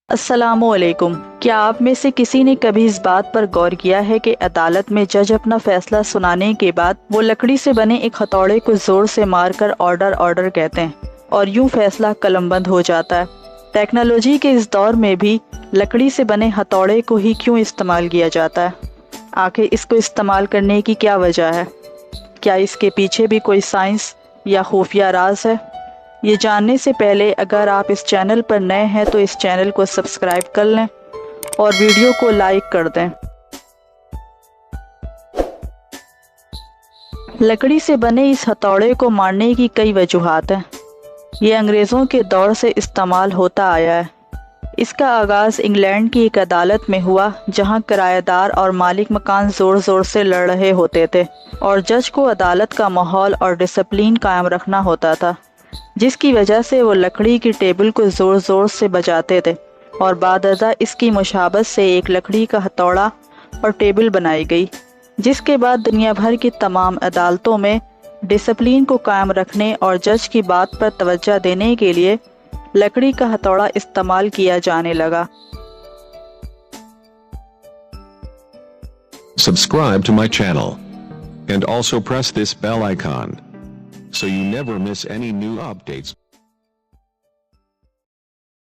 अस्सलामुअलैकुम। क्या आप में से किसी ने कभी इस बात पर गौर किया है कि अदालत में जज अपना फैसला सुनाने के बाद वो लकड़ी से बने एक हथौड़े को जोर से मारकर ऑर्डर ऑर्डर कहते हैं और यूं फैसला कलमबंद हो जाता है। टेक्नोलॉजी के इस दौर में भी लकड़ी से बने हथौड़े को ही क्यों इस्तेमाल किया जाता है? आखिर इसको इस्तेमाल करने की क्या वजह है? क्या इसके पीछे भी कोई साइंस या खुफिया राज है? ये जानने से पहले अगर आप इस चैनल पर नए हैं तो इस चैनल को सब्सक्राइब कर लें और वीडियो को लाइक कर दें। लकड़ी से बने इस हथौड़े को मारने की कई वजूहात हैं। ये अंग्रेज़ों के दौर से इस्तेमाल होता आया है। इसका आगाज़ इंग्लैंड की एक अदालत में हुआ जहां किराएदार और मालिक मकान ज़ोर ज़ोर से लड़ रहे होते थे और जज को अदालत का माहौल और डिसिप्लिन कायम रखना होता था, जिसकी वजह से वो लकड़ी की टेबल को ज़ोर ज़ोर से बजाते थे और बादअज़ा इसकी मुशाबत से एक लकड़ी का हथौड़ा और टेबल बनाई गई, जिसके बाद दुनिया भर की तमाम अदालतों में डिसिप्लिन को कायम रखने और जज की बात पर तवज्जो देने के लिए लकड़ी का हथौड़ा इस्तेमाल किया जाने लगा। Subscribe to my channel and also press this bell icon so you never miss any new updates.